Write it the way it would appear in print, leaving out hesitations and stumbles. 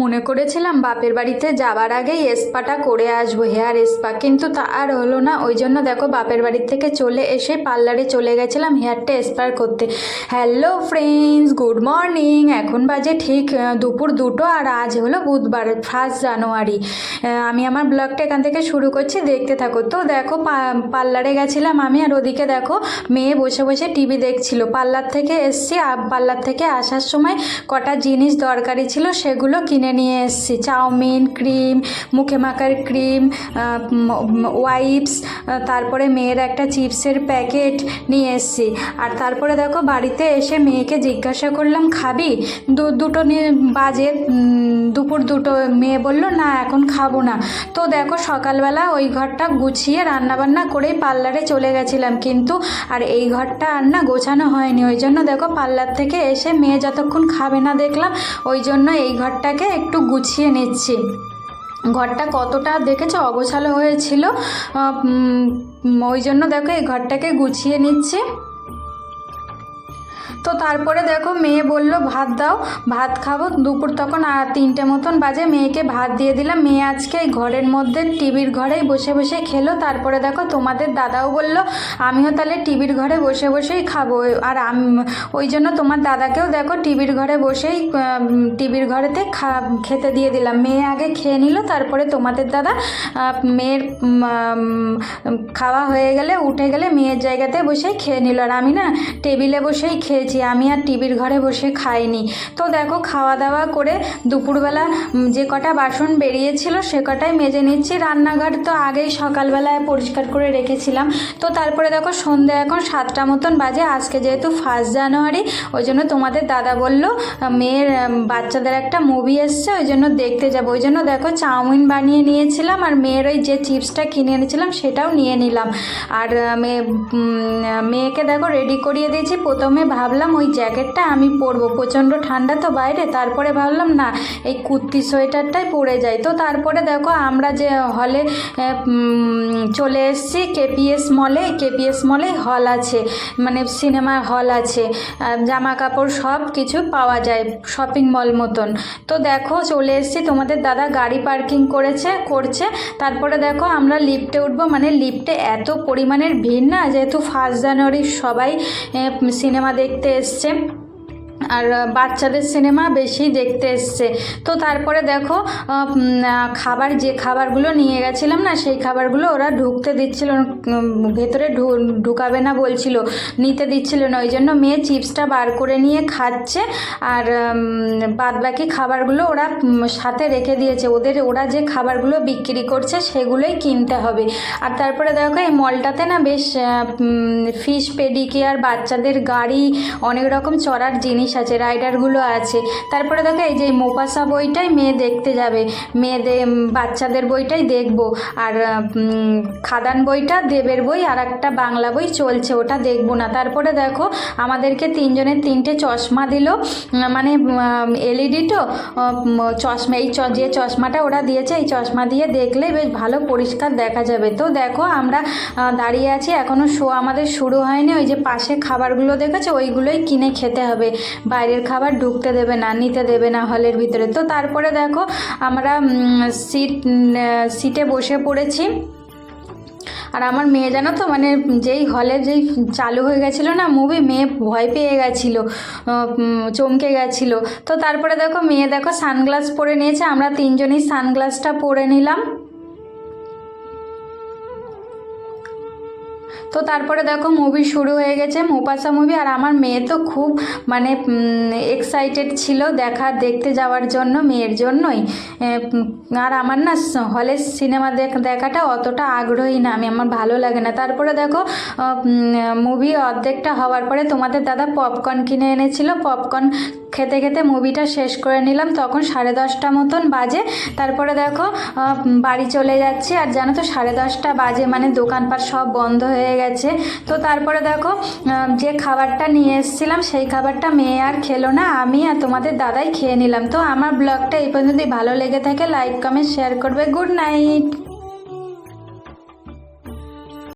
মনে করেছিলাম বাপের বাড়িতে যাবার আগেই স্পাটা করে আসবো, হেয়ার স্পা, কিন্তু তা আর হলো না। ওই জন্য দেখো বাপের বাড়ির থেকে চলে এসে পার্লারে চলে গেছিলাম হেয়ারটা স্পা করতে। Hello friends, good morning. এখন বাজে ঠিক দুপুর 2টো, আর আজ হলো বুধবার, 1 জানুয়ারি। আমি আমার ব্লগটা এখান থেকে শুরু করছি, দেখতে থাকো। তো দেখো পার্লারে গেছিলাম আমি, আর ওদিকে দেখো মেয়ে বসে বসে টিভি দেখছিল। পার্লার থেকে এসছি, পার্লার থেকে আসার সময় কটা জিনিস দরকারি ছিল সেগুলো কিনে নিয়ে এসেছি। চাউমিন, ক্রিম, মুখে মাখার ক্রিম, ওয়াইপস, তারপরে মেয়ের একটা চিপসের প্যাকেট নিয়ে এসেছি। আর তারপরে দেখো বাড়িতে এসে মেয়েকে জিজ্ঞাসা করলাম খাবি, দুটো নিয়ে বাজে, দুপুর 2টো। মেয়ে বলল না এখন খাবো না। তো দেখো সকালবেলা ওই ঘরটা গুছিয়ে রান্নাবান্না করেই পার্লারে চলে গেছিলাম, কিন্তু আর এই ঘরটা আর না গোছানো হয়নি। ওই জন্য দেখো পার্লার থেকে এসে মেয়ে যতক্ষণ খাবে না দেখলাম, ওই জন্য এই ঘরটাকে একটু গুছিয়ে নিচ্ছি। ঘরটা কতটা দেখেছো অগোছালো হয়েছিল, ওই জন্য দেখো এই ঘরটাকে গুছিয়ে নিচ্ছি। তো তারপরে দেখো মেয়ে বলল ভাত দাও, ভাত খাবো। দুপুর তখন 3টে মতন বাজে, মেয়েকে ভাত দিয়ে দিলাম। মেয়ে আজকে এই ঘরের মধ্যে টিভির ঘরেই বসে বসে খেলো। তারপরে দেখো তোমাদের দাদাও বলল আমিও তাহলে টিভির ঘরে বসে বসেই খাবো, আর ওই জন্য তোমার দাদাকেও দেখো টিভির ঘরে বসেই টিভির ঘরেতে খেতে দিয়ে দিলাম। মেয়ে আগে খেয়ে নিল, তারপরে তোমাদের দাদা মেয়ের খাওয়া হয়ে গেলে উঠে গেলে মেয়ের জায়গাতে বসেই খেয়ে নিল, আর আমি না টেবিলে বসেই খেয়েছি, আমি আর টিভির ঘরে বসে খাইনি। তো দেখো খাওয়া দাওয়া করে দুপুরবেলা যে কটা বাসন বেরিয়েছিল সে কটাই মেজে নিচ্ছি। রান্নাঘর তো আগেই সকালবেলায় পরিষ্কার করে রেখেছিলাম। তো তারপরে দেখো সন্ধ্যে এখন 7টা মতন বাজে। আজকে যেহেতু 1 জানুয়ারি, ওই জন্য তোমাদের দাদা বলল মেয়ের বাচ্চাদের একটা মুভি এসছে, ওই জন্য দেখতে যাবো। ওই জন্য দেখো চাউমিন বানিয়ে নিয়েছিলাম, আর মেয়ের ওই যে চিপসটা কিনে এনেছিলাম সেটাও নিয়ে নিলাম। আর মেয়েকে দেখো রেডি করিয়ে দিয়েছি। প্রথমে ভাবলাম ওই জ্যাকেটটা আমি পরবো, প্রচণ্ড ঠান্ডা তো বাইরে। তারপরে ভাবলাম না এই কুর্তি সোয়েটারটাই পরে যাই। তো তারপরে দেখো আমরা যে হলে চলে এসেছি কেপিএস মলে। কেপিএস মলে হল আছে, মানে সিনেমা হল আছে, জামা কাপড় সব কিছু পাওয়া যায়, শপিং মল মতন। তো দেখো চলে এসেছি, তোমাদের দাদা গাড়ি পার্কিং করছে। তারপরে দেখো আমরা লিফটে উঠবো, মানে লিফটে এত পরিমাণের ভিড় না, যেহেতু 1 জানুয়ারি সবাই সিনেমা দেখতে এসছে, আর বাচ্চাদের সিনেমা বেশি দেখতে এসছে। তো তারপরে দেখো যে খাবারগুলো নিয়ে গেছিলাম না, সেই খাবারগুলো ওরা ঢুকতে দিচ্ছিল, ভেতরে ঢুকাবে না বলছিল, নিতে দিচ্ছিল না। ওই জন্য মেয়ে চিপসটা বার করে নিয়ে খাচ্ছে, আর বাদবাকি খাবারগুলো ওরা সাথে রেখে দিয়েছে। ওরা যে খাবারগুলো বিক্রি করছে সেগুলোই কিনতে হবে। আর তারপরে দেখো এই মলটাতে না বেশ ফিশ পেডিকেয়ার, বাচ্চাদের গাড়ি, অনেক রকম চড়ার জিনিস আছে, রাইডারগুলো আছে। তারপরে দেখো এই যে মোপাসা বইটাই মেয়ে দেখতে যাবে, বাচ্চাদের বইটাই দেখবো। আর খাদান বইটা, দেবের বই, আর একটা বাংলা বই চলছে, ওটা দেখবো না। তারপরে দেখো আমাদেরকে 3জনের 3টে চশমা দিল, মানে এলইডি তো চশমা, যে চশমাটা ওরা দিয়েছে এই চশমা দিয়ে দেখলে বেশ ভালো পরিষ্কার দেখা যাবে। তো দেখো আমরা দাঁড়িয়ে আছি, এখনও শো আমাদের শুরু হয়নি। ওই যে পাশে খাবারগুলো দেখেছো ওইগুলোই কিনে খেতে হবে, বাইরের খাবার ঢুকতে দেবে না, নিতে দেবে না হলের ভিতরে। তো তারপরে দেখো আমরা সিটে বসে পড়েছি। আর আমার মেয়ে জানো তো, মানে যেই চালু হয়ে গেছিলো না মুভি, মেয়ে ভয় পেয়ে গেছিলো, চমকে গেছিলো। তো তারপরে দেখো মেয়ে দেখো সানগ্লাস পরে নিয়েছে, আমরা 3জনই সানগ্লাসটা পরে নিলাম। তো তারপরে দেখো মুভি শুরু হয়ে গেছে, মোপাসা মুভি। আর আমার মেয়ে তো খুব মানে এক্সাইটেড ছিল দেখতে যাওয়ার জন্য, মেয়ের জন্যই। আর আমার না হলের সিনেমা দেখাটা অতটা আগ্রহী না, আমার ভালো লাগে না। তারপরে দেখো মুভি অর্ধেকটা হওয়ার পরে তোমাদের দাদা পপকর্ন কিনে এনেছিল, পপকর্ন খেতে খেতে মুভিটা শেষ করে নিলাম। তখন 10:30 মতন বাজে। তারপরে দেখো বাড়ি চলে যাচ্ছি, আর জানো তো 10:30 বাজে মানে দোকানপাট সব বন্ধ হয়ে গেছে। তো তারপরে দেখো যে খাবারটা নিয়ে এসেছিলাম সেই খাবারটা মেয়ে আর খেলো না, আমি আর তোমাদের দাদাই খেয়ে নিলাম। তো আমার ব্লগটা এই পর্যন্তই, ভালো লেগে থাকে লাইক কমেন্ট শেয়ার করবে। Good night.